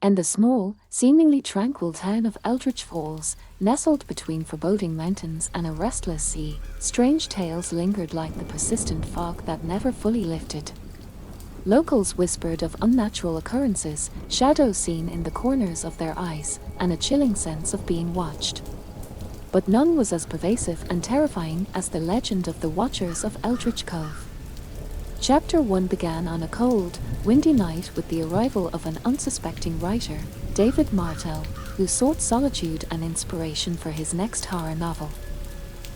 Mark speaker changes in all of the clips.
Speaker 1: In the small, seemingly tranquil town of Eldritch Falls, nestled between foreboding mountains and a restless sea, strange tales lingered like the persistent fog that never fully lifted. Locals whispered of unnatural occurrences, shadows seen in the corners of their eyes, and a chilling sense of being watched. But none was as pervasive and terrifying as the legend of the Watchers of Eldritch Cove. Chapter 1 began on a cold, windy night with the arrival of an unsuspecting writer, David Martell, who sought solitude and inspiration for his next horror novel.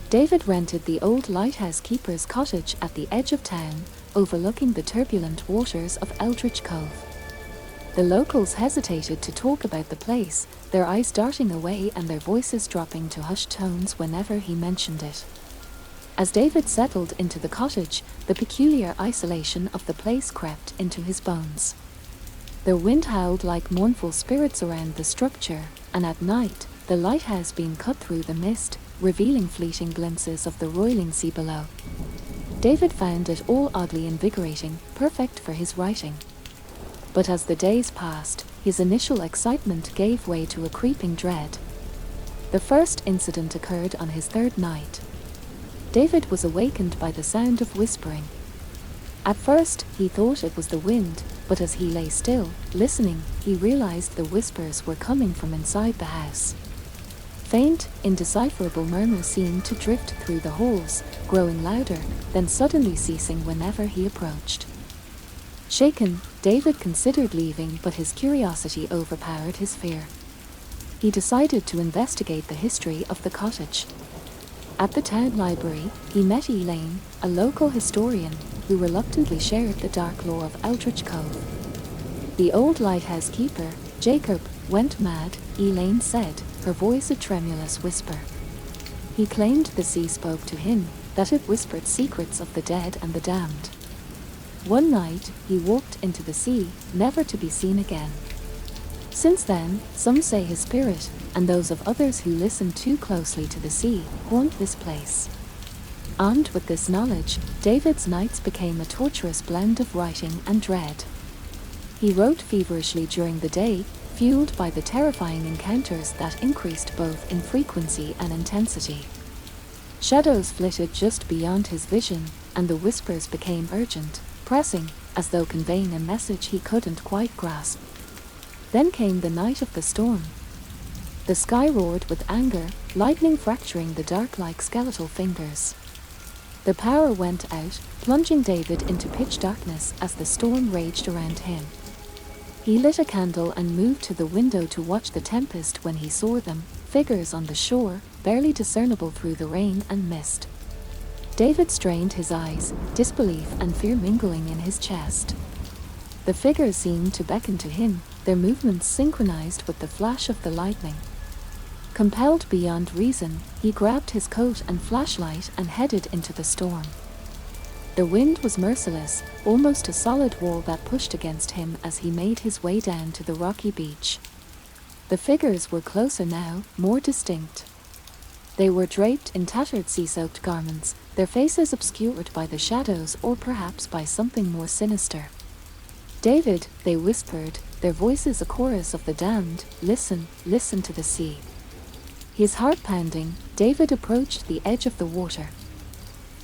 Speaker 1: David rented the old lighthouse keeper's cottage at the edge of town, overlooking the turbulent waters of Eldritch Cove. The locals hesitated to talk about the place, their eyes darting away and their voices dropping to hushed tones whenever he mentioned it. As David settled into the cottage, the peculiar isolation of the place crept into his bones. The wind howled like mournful spirits around the structure, and at night, the lighthouse beam cut through the mist, revealing fleeting glimpses of the roiling sea below. David found it all oddly invigorating, perfect for his writing. But as the days passed, his initial excitement gave way to a creeping dread. The first incident occurred on his third night. David was awakened by the sound of whispering. At first, he thought it was the wind, but as he lay still, listening, he realized the whispers were coming from inside the house. Faint, indecipherable murmurs seemed to drift through the halls, growing louder, then suddenly ceasing whenever he approached. Shaken, David considered leaving, but his curiosity overpowered his fear. He decided to investigate the history of the cottage. At the town library, he met Elaine, a local historian, who reluctantly shared the dark lore of Eldritch Cove. The old lighthouse keeper, Jacob, went mad, Elaine said, her voice a tremulous whisper. He claimed the sea spoke to him, that it whispered secrets of the dead and the damned. One night, he walked into the sea, never to be seen again. Since then, some say his spirit, and those of others who listen too closely to the sea, haunt this place. Armed with this knowledge, David's nights became a torturous blend of writing and dread. He wrote feverishly during the day, fueled by the terrifying encounters that increased both in frequency and intensity. Shadows flitted just beyond his vision, and the whispers became urgent, pressing, as though conveying a message he couldn't quite grasp. Then came the night of the storm. The sky roared with anger, lightning fracturing the dark like skeletal fingers. The power went out, plunging David into pitch darkness as the storm raged around him. He lit a candle and moved to the window to watch the tempest when he saw them, figures on the shore, barely discernible through the rain and mist. David strained his eyes, disbelief and fear mingling in his chest. The figures seemed to beckon to him, their movements synchronized with the flash of the lightning. Compelled beyond reason, he grabbed his coat and flashlight and headed into the storm. The wind was merciless, almost a solid wall that pushed against him as he made his way down to the rocky beach. The figures were closer now, more distinct. They were draped in tattered sea-soaked garments, their faces obscured by the shadows or perhaps by something more sinister. "David," they whispered, their voices a chorus of the damned, "listen, listen to the sea." His heart pounding, David approached the edge of the water.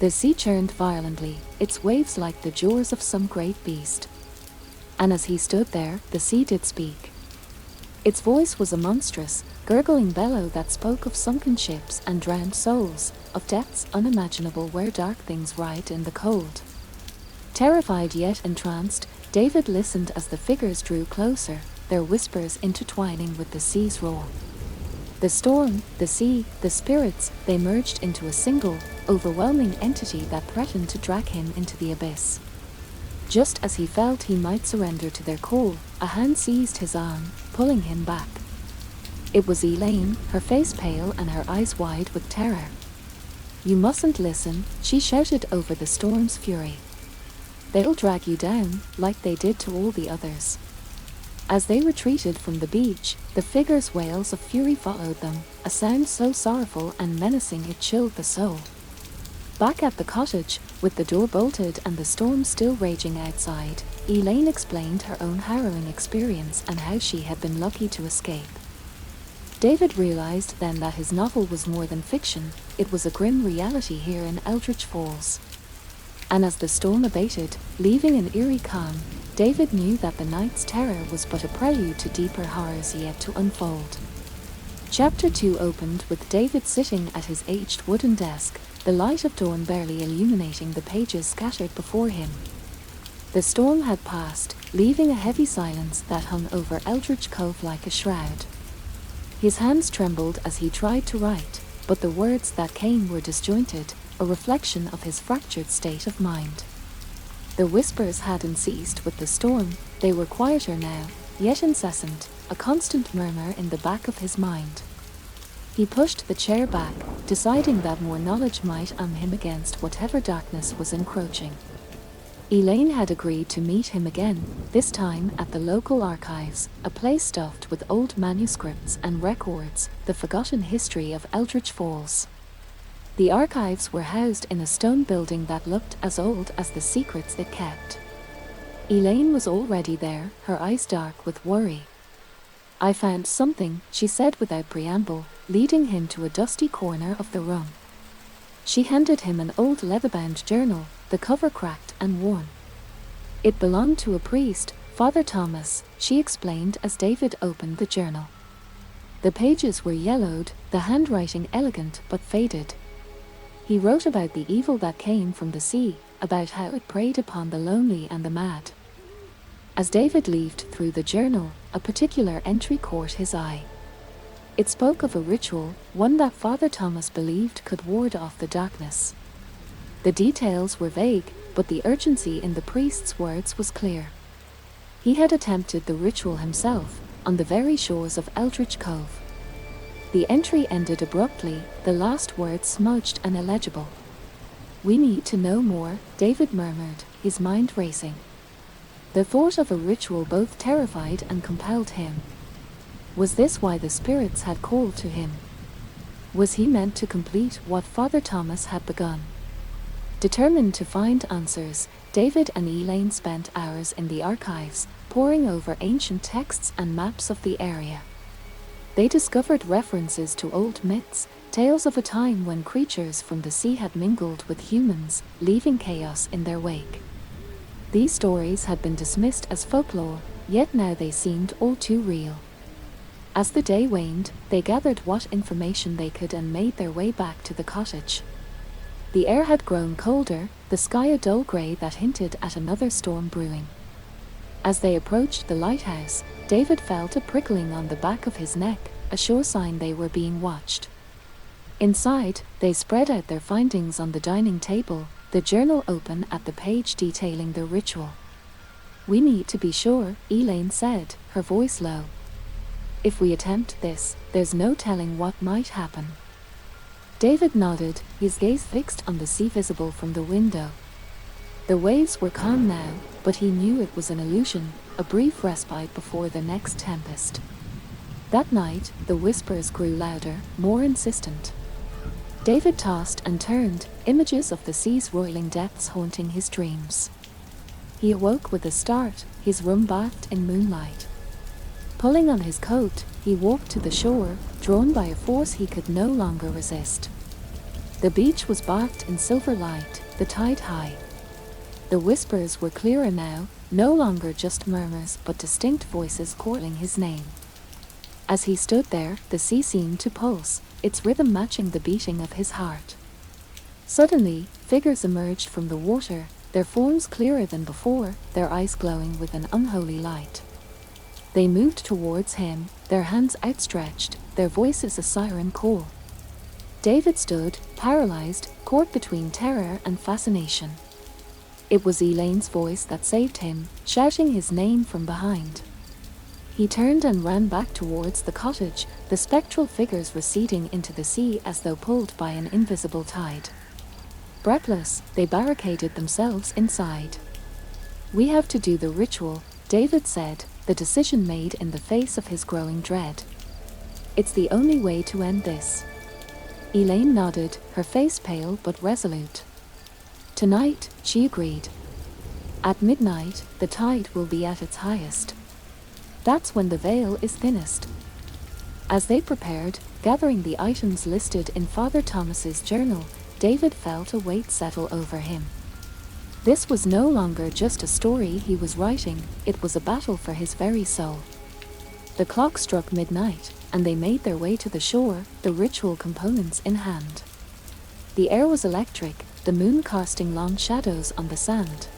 Speaker 1: The sea churned violently, its waves like the jaws of some great beast. And as he stood there, the sea did speak. Its voice was a monstrous, gurgling bellow that spoke of sunken ships and drowned souls, of depths unimaginable where dark things writhed in the cold. Terrified yet entranced, David listened as the figures drew closer, their whispers intertwining with the sea's roar. The storm, the sea, the spirits, they merged into a single, overwhelming entity that threatened to drag him into the abyss. Just as he felt he might surrender to their call, a hand seized his arm, pulling him back. It was Elaine, her face pale and her eyes wide with terror. "You mustn't listen," she shouted over the storm's fury. "They'll drag you down, like they did to all the others." As they retreated from the beach, the figures' wails of fury followed them, a sound so sorrowful and menacing it chilled the soul. Back at the cottage, with the door bolted and the storm still raging outside, Elaine explained her own harrowing experience and how she had been lucky to escape. David realized then that his novel was more than fiction, it was a grim reality here in Eldritch Falls. And as the storm abated, leaving an eerie calm, David knew that the night's terror was but a prelude to deeper horrors yet to unfold. Chapter 2 opened with David sitting at his aged wooden desk, the light of dawn barely illuminating the pages scattered before him. The storm had passed, leaving a heavy silence that hung over Eldritch Cove like a shroud. His hands trembled as he tried to write, but the words that came were disjointed, a reflection of his fractured state of mind. The whispers hadn't ceased with the storm, they were quieter now, yet incessant, a constant murmur in the back of his mind. He pushed the chair back, deciding that more knowledge might arm him against whatever darkness was encroaching. Elaine had agreed to meet him again, this time at the local archives, a place stuffed with old manuscripts and records, the forgotten history of Eldritch Falls. The archives were housed in a stone building that looked as old as the secrets it kept. Elaine was already there, her eyes dark with worry. "I found something," she said without preamble, leading him to a dusty corner of the room. She handed him an old leather-bound journal, the cover cracked and worn. "It belonged to a priest, Father Thomas," she explained as David opened the journal. The pages were yellowed, the handwriting elegant but faded. He wrote about the evil that came from the sea, about how it preyed upon the lonely and the mad. As David leafed through the journal, a particular entry caught his eye. It spoke of a ritual, one that Father Thomas believed could ward off the darkness. The details were vague, but the urgency in the priest's words was clear. He had attempted the ritual himself, on the very shores of Eldritch Cove. The entry ended abruptly, the last words smudged and illegible. "We need to know more," David murmured, his mind racing. The thought of a ritual both terrified and compelled him. Was this why the spirits had called to him? Was he meant to complete what Father Thomas had begun? Determined to find answers, David and Elaine spent hours in the archives, poring over ancient texts and maps of the area. They discovered references to old myths, tales of a time when creatures from the sea had mingled with humans, leaving chaos in their wake. These stories had been dismissed as folklore, yet now they seemed all too real. As the day waned, they gathered what information they could and made their way back to the cottage. The air had grown colder, the sky a dull grey that hinted at another storm brewing. As they approached the lighthouse, David felt a prickling on the back of his neck, a sure sign they were being watched. Inside, they spread out their findings on the dining table, the journal open at the page detailing the ritual. "We need to be sure," Elaine said, her voice low. "If we attempt this, there's no telling what might happen." David nodded, his gaze fixed on the sea visible from the window. The waves were calm now, but he knew it was an illusion, a brief respite before the next tempest. That night, the whispers grew louder, more insistent. David tossed and turned, images of the sea's roiling depths haunting his dreams. He awoke with a start, his room bathed in moonlight. Pulling on his coat, he walked to the shore, drawn by a force he could no longer resist. The beach was bathed in silver light, the tide high. The whispers were clearer now, no longer just murmurs but distinct voices calling his name. As he stood there, the sea seemed to pulse, its rhythm matching the beating of his heart. Suddenly, figures emerged from the water, their forms clearer than before, their eyes glowing with an unholy light. They moved towards him, their hands outstretched, their voices a siren call. David stood, paralyzed, caught between terror and fascination. It was Elaine's voice that saved him, shouting his name from behind. He turned and ran back towards the cottage, the spectral figures receding into the sea as though pulled by an invisible tide. Breathless, they barricaded themselves inside. "We have to do the ritual," David said, the decision made in the face of his growing dread. "It's the only way to end this." Elaine nodded, her face pale but resolute. Tonight, she agreed. At midnight, the tide will be at its highest. That's when the veil is thinnest. As they prepared, gathering the items listed in Father Thomas's journal, David felt a weight settle over him. This was no longer just a story he was writing, it was a battle for his very soul. The clock struck midnight, and they made their way to the shore, the ritual components in hand. The air was electric, the moon casting long shadows on the sand.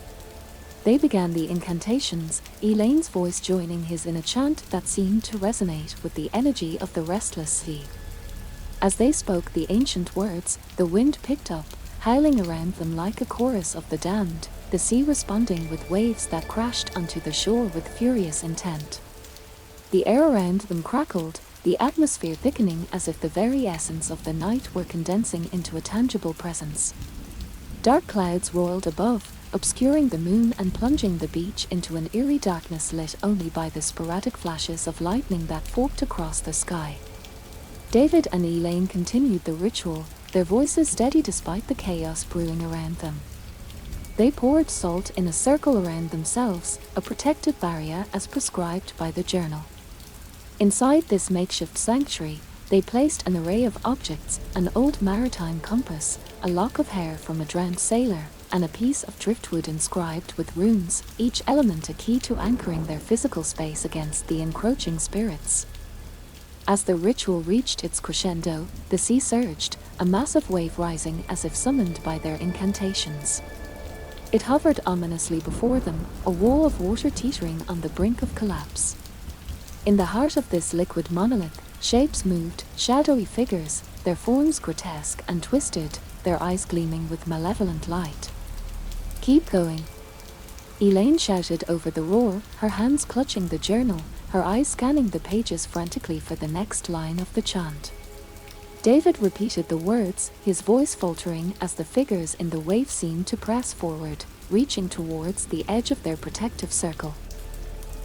Speaker 1: They began the incantations, Elaine's voice joining his in a chant that seemed to resonate with the energy of the restless sea. As they spoke the ancient words, the wind picked up, howling around them like a chorus of the damned, the sea responding with waves that crashed onto the shore with furious intent. The air around them crackled, the atmosphere thickening as if the very essence of the night were condensing into a tangible presence. Dark clouds roiled above, obscuring the moon and plunging the beach into an eerie darkness lit only by the sporadic flashes of lightning that forked across the sky. David and Elaine continued the ritual, their voices steady despite the chaos brewing around them. They poured salt in a circle around themselves, a protective barrier as prescribed by the journal. Inside this makeshift sanctuary, they placed an array of objects, an old maritime compass, a lock of hair from a drowned sailor, and a piece of driftwood inscribed with runes, each element a key to anchoring their physical space against the encroaching spirits. As the ritual reached its crescendo, the sea surged, a massive wave rising as if summoned by their incantations. It hovered ominously before them, a wall of water teetering on the brink of collapse. In the heart of this liquid monolith, shapes moved, shadowy figures, their forms grotesque and twisted, their eyes gleaming with malevolent light. "Keep going," Elaine shouted over the roar, her hands clutching the journal, her eyes scanning the pages frantically for the next line of the chant. David repeated the words, his voice faltering as the figures in the wave seemed to press forward, reaching towards the edge of their protective circle.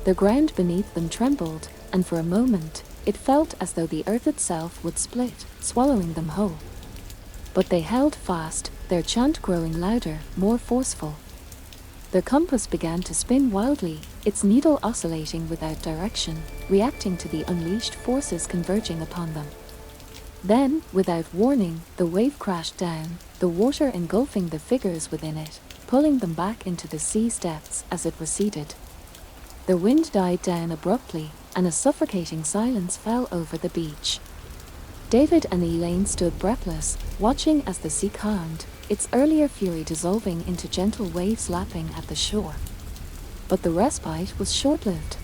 Speaker 1: The ground beneath them trembled, and for a moment, it felt as though the earth itself would split, swallowing them whole. But they held fast, their chant growing louder, more forceful. The compass began to spin wildly, its needle oscillating without direction, reacting to the unleashed forces converging upon them. Then, without warning, the wave crashed down, the water engulfing the figures within it, pulling them back into the sea's depths as it receded. The wind died down abruptly, and a suffocating silence fell over the beach. David and Elaine stood breathless, watching as the sea calmed, its earlier fury dissolving into gentle waves lapping at the shore. But the respite was short-lived.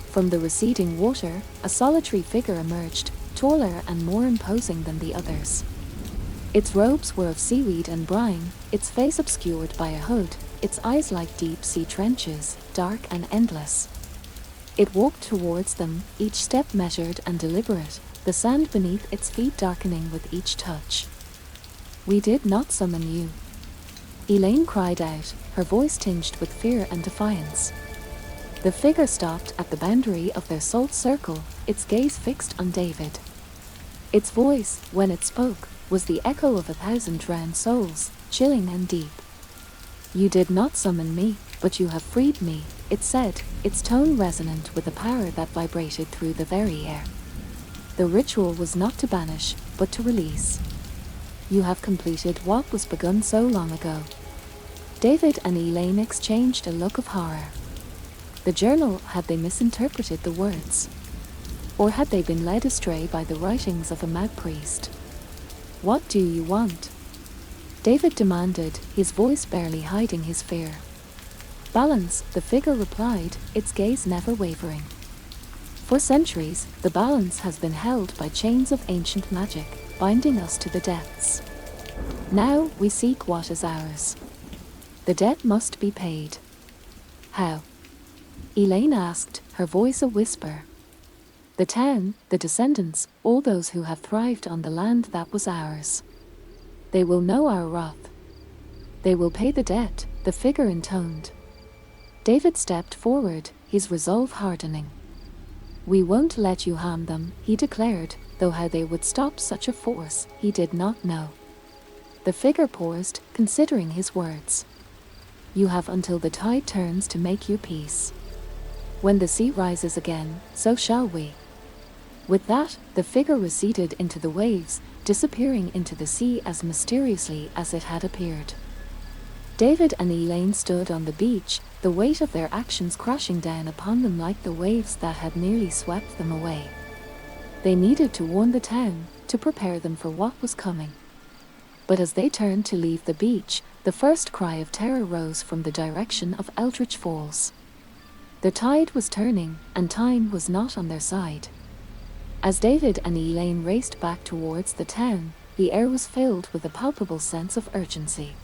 Speaker 1: From the receding water, a solitary figure emerged, taller and more imposing than the others. Its robes were of seaweed and brine, its face obscured by a hood, its eyes like deep-sea trenches, dark and endless. It walked towards them, each step measured and deliberate, the sand beneath its feet darkening with each touch. "We did not summon you," Elaine cried out, her voice tinged with fear and defiance. The figure stopped at the boundary of their salt circle, its gaze fixed on David. Its voice, when it spoke, was the echo of 1,000 drowned souls, chilling and deep. "You did not summon me, but you have freed me," it said, its tone resonant with a power that vibrated through the very air. The ritual was not to banish, but to release. "You have completed what was begun so long ago." David and Elaine exchanged a look of horror. The journal, had they misinterpreted the words? Or had they been led astray by the writings of a mad priest? "What do you want?" David demanded, his voice barely hiding his fear. "Balance," the figure replied, its gaze never wavering. "For centuries, the balance has been held by chains of ancient magic, binding us to the depths. Now we seek what is ours. The debt must be paid." "How?" Elaine asked, her voice a whisper. "The town, the descendants, all those who have thrived on the land that was ours. They will know our wrath. They will pay the debt," the figure intoned. David stepped forward, his resolve hardening. "We won't let you harm them," he declared, though how they would stop such a force, he did not know. The figure paused, considering his words. "You have until the tide turns to make your peace. When the sea rises again, so shall we." With that, the figure receded into the waves, disappearing into the sea as mysteriously as it had appeared. David and Elaine stood on the beach, the weight of their actions crashing down upon them like the waves that had nearly swept them away. They needed to warn the town, to prepare them for what was coming. But as they turned to leave the beach, the first cry of terror rose from the direction of Eldritch Falls. The tide was turning, and time was not on their side. As David and Elaine raced back towards the town, the air was filled with a palpable sense of urgency.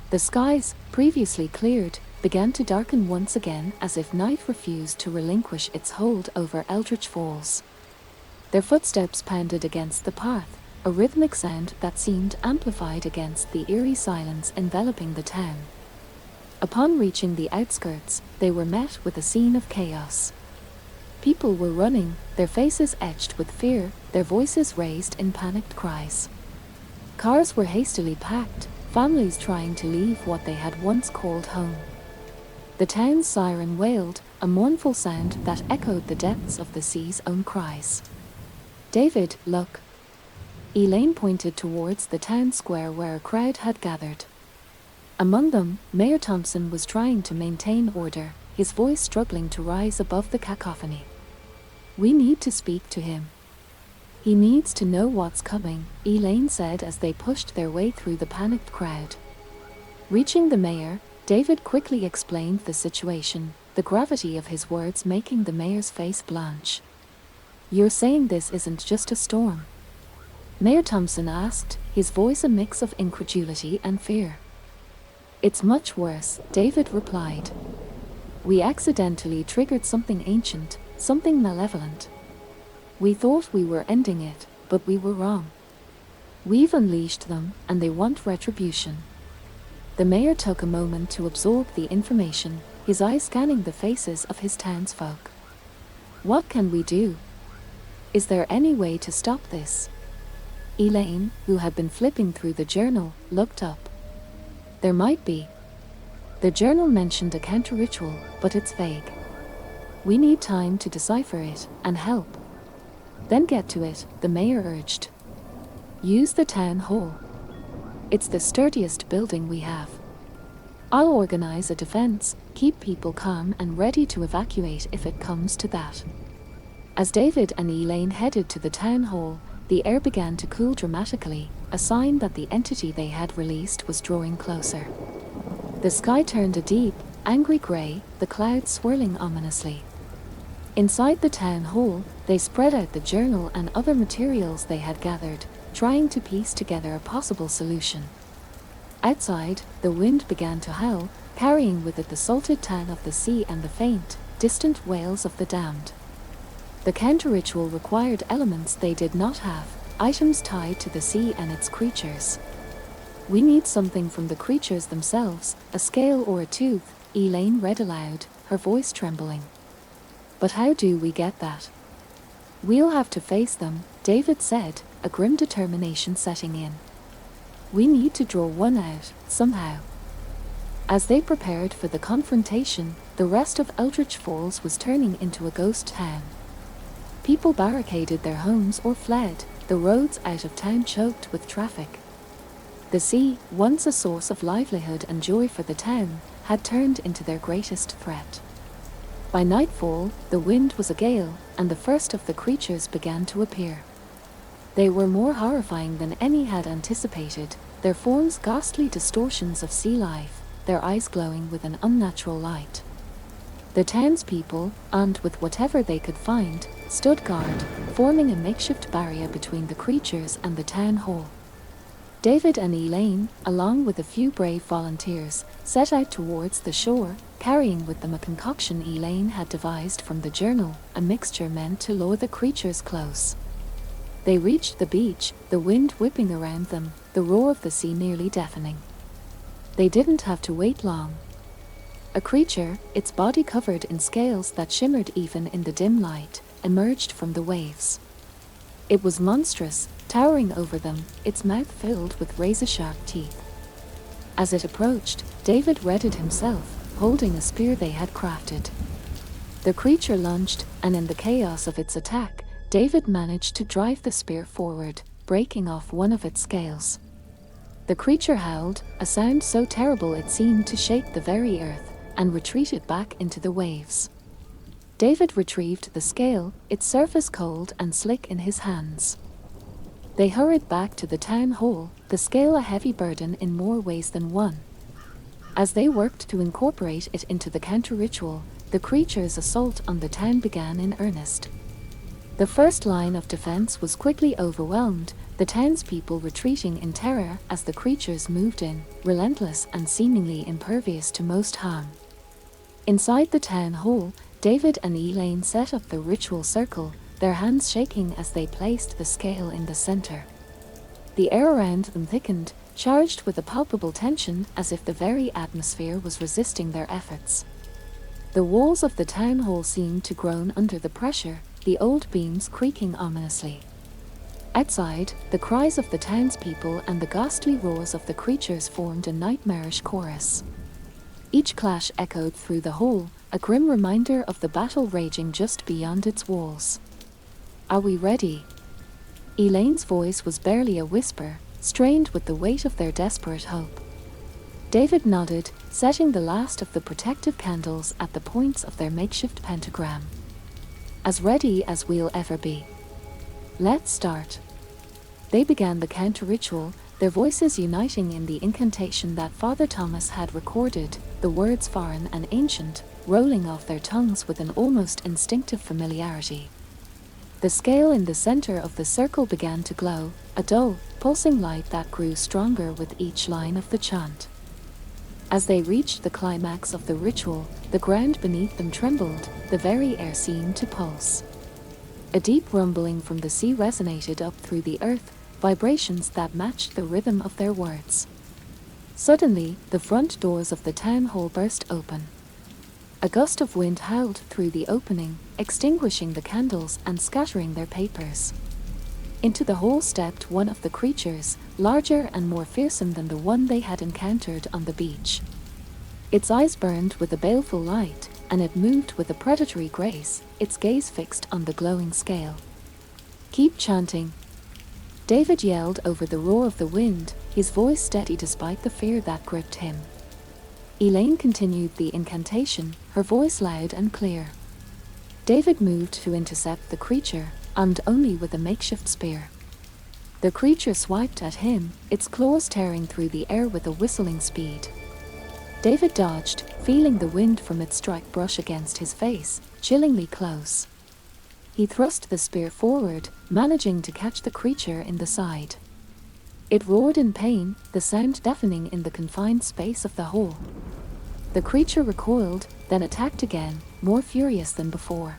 Speaker 1: The skies, previously cleared, began to darken once again as if night refused to relinquish its hold over Eldritch Falls. Their footsteps pounded against the path, a rhythmic sound that seemed amplified against the eerie silence enveloping the town. Upon reaching the outskirts, they were met with a scene of chaos. People were running, their faces etched with fear, their voices raised in panicked cries. Cars were hastily packed, families trying to leave what they had once called home. The town's siren wailed, a mournful sound that echoed the depths of the sea's own cries. "David, look." Elaine pointed towards the town square where a crowd had gathered. Among them, Mayor Thompson was trying to maintain order, his voice struggling to rise above the cacophony. "We need to speak to him. He needs to know what's coming," Elaine said as they pushed their way through the panicked crowd. Reaching the mayor, David quickly explained the situation, the gravity of his words making the mayor's face blanch. "You're saying this isn't just a storm?" Mayor Thompson asked, his voice a mix of incredulity and fear. "It's much worse," David replied. "We accidentally triggered something ancient, something malevolent. We thought we were ending it, but we were wrong. We've unleashed them, and they want retribution." The mayor took a moment to absorb the information, his eyes scanning the faces of his townsfolk. "What can we do? Is there any way to stop this?" Elaine, who had been flipping through the journal, looked up. "There might be. The journal mentioned a counter-ritual, but it's vague. We need time to decipher it, and help." "Then get to it," the mayor urged. "Use the town hall. It's the sturdiest building we have. I'll organize a defense, keep people calm and ready to evacuate if it comes to that." As David and Elaine headed to the town hall, the air began to cool dramatically, a sign that the entity they had released was drawing closer. The sky turned a deep, angry grey, the clouds swirling ominously. Inside the town hall, they spread out the journal and other materials they had gathered, trying to piece together a possible solution. Outside, the wind began to howl, carrying with it the salted tang of the sea and the faint, distant wails of the damned. The counter-ritual required elements they did not have, items tied to the sea and its creatures. "We need something from the creatures themselves, a scale or a tooth," Elaine read aloud, her voice trembling. "But how do we get that?" "We'll have to face them," David said, a grim determination setting in. "We need to draw one out, somehow." As they prepared for the confrontation, the rest of Eldritch Falls was turning into a ghost town. People barricaded their homes or fled, the roads out of town choked with traffic. The sea, once a source of livelihood and joy for the town, had turned into their greatest threat. By nightfall, the wind was a gale, and the first of the creatures began to appear. They were more horrifying than any had anticipated, their forms ghastly distortions of sea life, their eyes glowing with an unnatural light. The townspeople, armed with whatever they could find, stood guard, forming a makeshift barrier between the creatures and the town hall. David and Elaine, along with a few brave volunteers, set out towards the shore, carrying with them a concoction Elaine had devised from the journal, a mixture meant to lure the creatures close. They reached the beach, the wind whipping around them, the roar of the sea nearly deafening. They didn't have to wait long. A creature, its body covered in scales that shimmered even in the dim light, emerged from the waves. It was monstrous, towering over them, its mouth filled with razor-sharp teeth. As it approached, David readied himself, holding a spear they had crafted. The creature lunged, and in the chaos of its attack, David managed to drive the spear forward, breaking off one of its scales. The creature howled, a sound so terrible it seemed to shake the very earth, and retreated back into the waves. David retrieved the scale, its surface cold and slick in his hands. They hurried back to the town hall, the scale a heavy burden in more ways than one. As they worked to incorporate it into the counter-ritual, the creature's assault on the town began in earnest. The first line of defense was quickly overwhelmed, the townspeople retreating in terror as the creatures moved in, relentless and seemingly impervious to most harm. Inside the town hall, David and Elaine set up the ritual circle, their hands shaking as they placed the scale in the center. The air around them thickened, charged with a palpable tension as if the very atmosphere was resisting their efforts. The walls of the town hall seemed to groan under the pressure, the old beams creaking ominously. Outside, the cries of the townspeople and the ghastly roars of the creatures formed a nightmarish chorus. Each clash echoed through the hall, a grim reminder of the battle raging just beyond its walls. "Are we ready?" Elaine's voice was barely a whisper, strained with the weight of their desperate hope. David nodded, setting the last of the protective candles at the points of their makeshift pentagram. "As ready as we'll ever be. Let's start." They began the counter-ritual, their voices uniting in the incantation that Father Thomas had recorded, the words foreign and ancient, rolling off their tongues with an almost instinctive familiarity. The scale in the center of the circle began to glow, a dull, pulsing light that grew stronger with each line of the chant. As they reached the climax of the ritual, the ground beneath them trembled, the very air seemed to pulse. A deep rumbling from the sea resonated up through the earth, vibrations that matched the rhythm of their words. Suddenly, the front doors of the town hall burst open. A gust of wind howled through the opening, extinguishing the candles and scattering their papers. Into the hall stepped one of the creatures, larger and more fearsome than the one they had encountered on the beach. Its eyes burned with a baleful light, and it moved with a predatory grace, its gaze fixed on the glowing scale. "Keep chanting," David yelled over the roar of the wind, his voice steady despite the fear that gripped him. Elaine continued the incantation, her voice loud and clear. David moved to intercept the creature, armed only with a makeshift spear. The creature swiped at him, its claws tearing through the air with a whistling speed. David dodged, feeling the wind from its strike brush against his face, chillingly close. He thrust the spear forward, managing to catch the creature in the side. It roared in pain, the sound deafening in the confined space of the hole. The creature recoiled, then attacked again, more furious than before.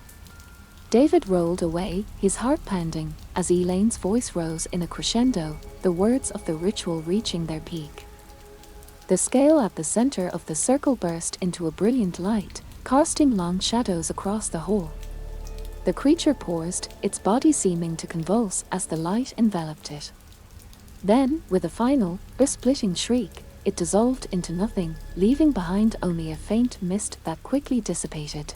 Speaker 1: David rolled away, his heart pounding, as Elaine's voice rose in a crescendo, the words of the ritual reaching their peak. The scale at the center of the circle burst into a brilliant light, casting long shadows across the hole. The creature paused, its body seeming to convulse as the light enveloped it. Then, with a final, earth-splitting shriek, it dissolved into nothing, leaving behind only a faint mist that quickly dissipated.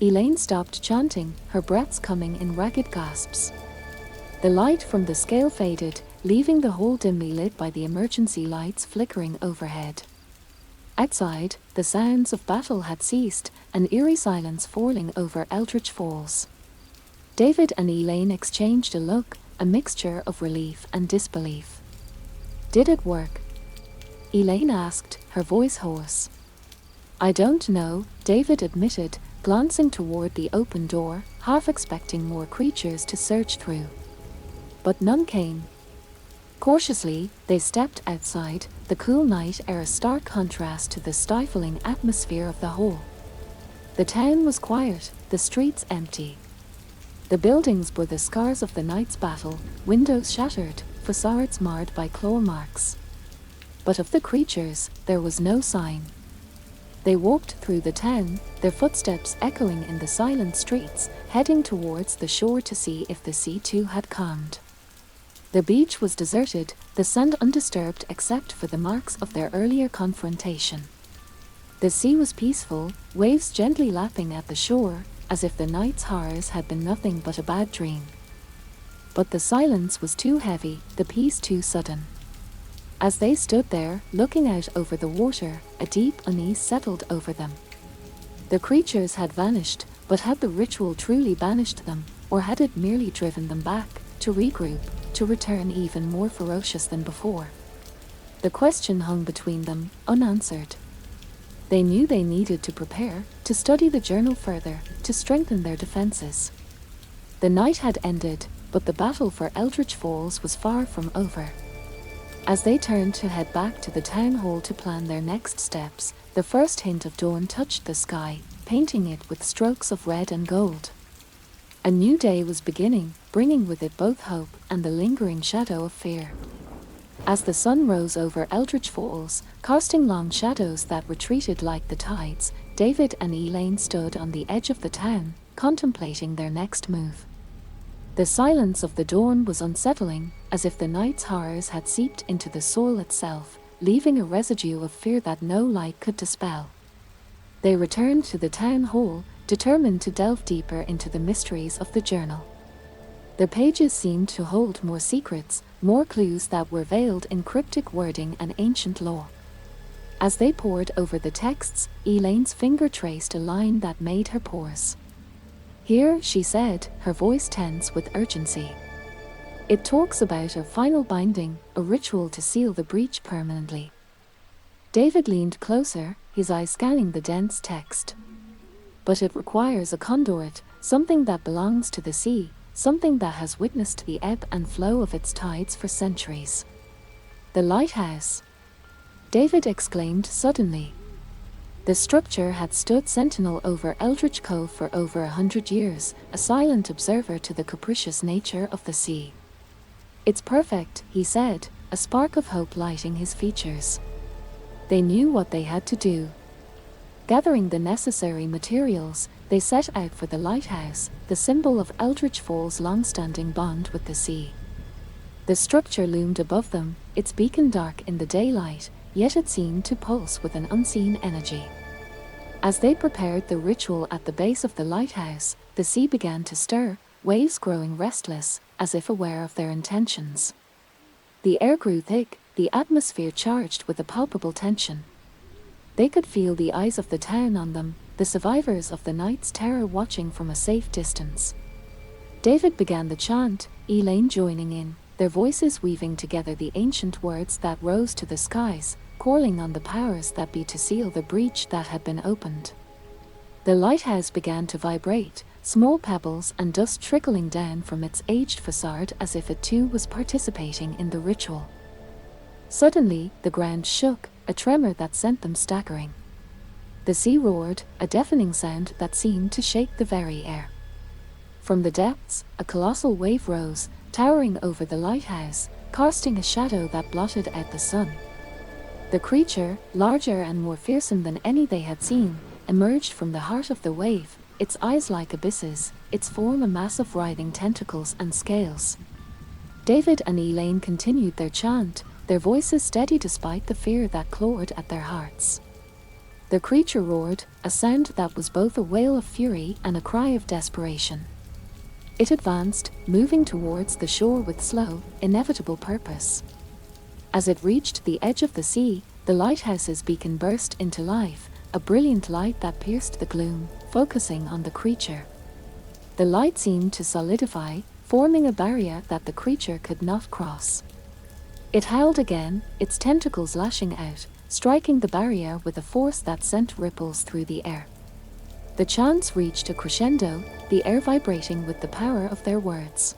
Speaker 1: Elaine stopped chanting, her breaths coming in ragged gasps. The light from the scale faded, leaving the hall dimly lit by the emergency lights flickering overhead. Outside, the sounds of battle had ceased, an eerie silence falling over Eldritch Falls. David and Elaine exchanged a look, a mixture of relief and disbelief. "Did it work?" Elaine asked, her voice hoarse. "I don't know," David admitted, glancing toward the open door, half expecting more creatures to surge through. But none came. Cautiously, they stepped outside, the cool night air a stark contrast to the stifling atmosphere of the hall. The town was quiet, the streets empty. The buildings bore the scars of the night's battle, windows shattered, facades marred by claw marks. But of the creatures, there was no sign. They walked through the town, their footsteps echoing in the silent streets, heading towards the shore to see if the sea too had calmed. The beach was deserted, the sand undisturbed except for the marks of their earlier confrontation. The sea was peaceful, waves gently lapping at the shore, as if the night's horrors had been nothing but a bad dream. But the silence was too heavy, the peace too sudden. As they stood there, looking out over the water, a deep unease settled over them. The creatures had vanished, but had the ritual truly banished them, or had it merely driven them back, to regroup, to return even more ferocious than before? The question hung between them, unanswered. They knew they needed to prepare, to study the journal further, to strengthen their defenses. The night had ended, but the battle for Eldritch Falls was far from over. As they turned to head back to the town hall to plan their next steps, the first hint of dawn touched the sky, painting it with strokes of red and gold. A new day was beginning, bringing with it both hope and the lingering shadow of fear. As the sun rose over Eldritch Falls, casting long shadows that retreated like the tides, David and Elaine stood on the edge of the town, contemplating their next move. The silence of the dawn was unsettling, as if the night's horrors had seeped into the soil itself, leaving a residue of fear that no light could dispel. They returned to the town hall, determined to delve deeper into the mysteries of the journal. The pages seemed to hold more secrets, more clues that were veiled in cryptic wording and ancient lore. As they pored over the texts, Elaine's finger traced a line that made her pause. "Here," she said, her voice tense with urgency. "It talks about a final binding, a ritual to seal the breach permanently." David leaned closer, his eyes scanning the dense text. "But it requires a conduit, something that belongs to the sea, something that has witnessed the ebb and flow of its tides for centuries." "The lighthouse!" David exclaimed suddenly. The structure had stood sentinel over Eldritch Cove for over 100 years, a silent observer to the capricious nature of the sea. "It's perfect," he said, a spark of hope lighting his features. They knew what they had to do. Gathering the necessary materials, they set out for the lighthouse, the symbol of Eldritch Falls' long-standing bond with the sea. The structure loomed above them, its beacon dark in the daylight, yet it seemed to pulse with an unseen energy. As they prepared the ritual at the base of the lighthouse, the sea began to stir, waves growing restless, as if aware of their intentions. The air grew thick, the atmosphere charged with a palpable tension. They could feel the eyes of the town on them, the survivors of the night's terror watching from a safe distance. David began the chant, Elaine joining in, their voices weaving together the ancient words that rose to the skies, calling on the powers that be to seal the breach that had been opened. The lighthouse began to vibrate, small pebbles and dust trickling down from its aged facade as if it too was participating in the ritual. Suddenly, the ground shook, a tremor that sent them staggering. The sea roared, a deafening sound that seemed to shake the very air. From the depths, a colossal wave rose, towering over the lighthouse, casting a shadow that blotted out the sun. The creature, larger and more fearsome than any they had seen, emerged from the heart of the wave, its eyes like abysses, its form a mass of writhing tentacles and scales. David and Elaine continued their chant, their voices steady despite the fear that clawed at their hearts. The creature roared, a sound that was both a wail of fury and a cry of desperation. It advanced, moving towards the shore with slow, inevitable purpose. As it reached the edge of the sea, the lighthouse's beacon burst into life, a brilliant light that pierced the gloom, focusing on the creature. The light seemed to solidify, forming a barrier that the creature could not cross. It howled again, its tentacles lashing out, striking the barrier with a force that sent ripples through the air. The chants reached a crescendo, the air vibrating with the power of their words.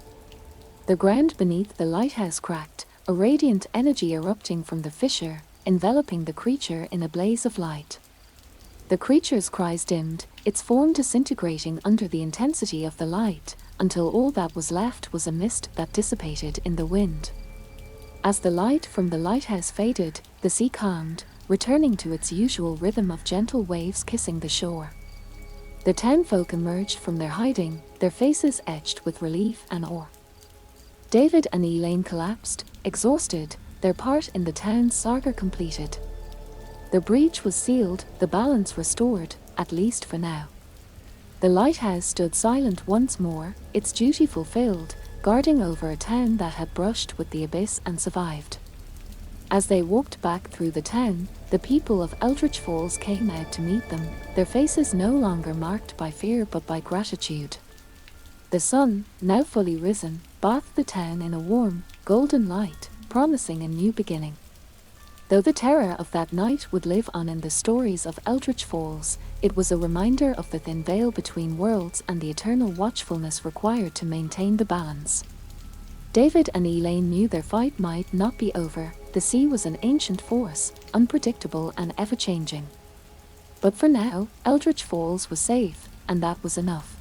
Speaker 1: The ground beneath the lighthouse cracked, a radiant energy erupting from the fissure, enveloping the creature in a blaze of light. The creature's cries dimmed, its form disintegrating under the intensity of the light, until all that was left was a mist that dissipated in the wind. As the light from the lighthouse faded, the sea calmed, returning to its usual rhythm of gentle waves kissing the shore. The townfolk emerged from their hiding, their faces etched with relief and awe. David and Elaine collapsed, exhausted, their part in the town's saga completed. The breach was sealed, the balance restored, at least for now. The lighthouse stood silent once more, its duty fulfilled, guarding over a town that had brushed with the abyss and survived. As they walked back through the town, the people of Eldritch Falls came out to meet them, their faces no longer marked by fear but by gratitude. The sun, now fully risen, bathed the town in a warm, golden light, promising a new beginning. Though the terror of that night would live on in the stories of Eldritch Falls, it was a reminder of the thin veil between worlds and the eternal watchfulness required to maintain the balance. David and Elaine knew their fight might not be over. The sea was an ancient force, unpredictable and ever-changing. But for now, Eldritch Falls was safe, and that was enough.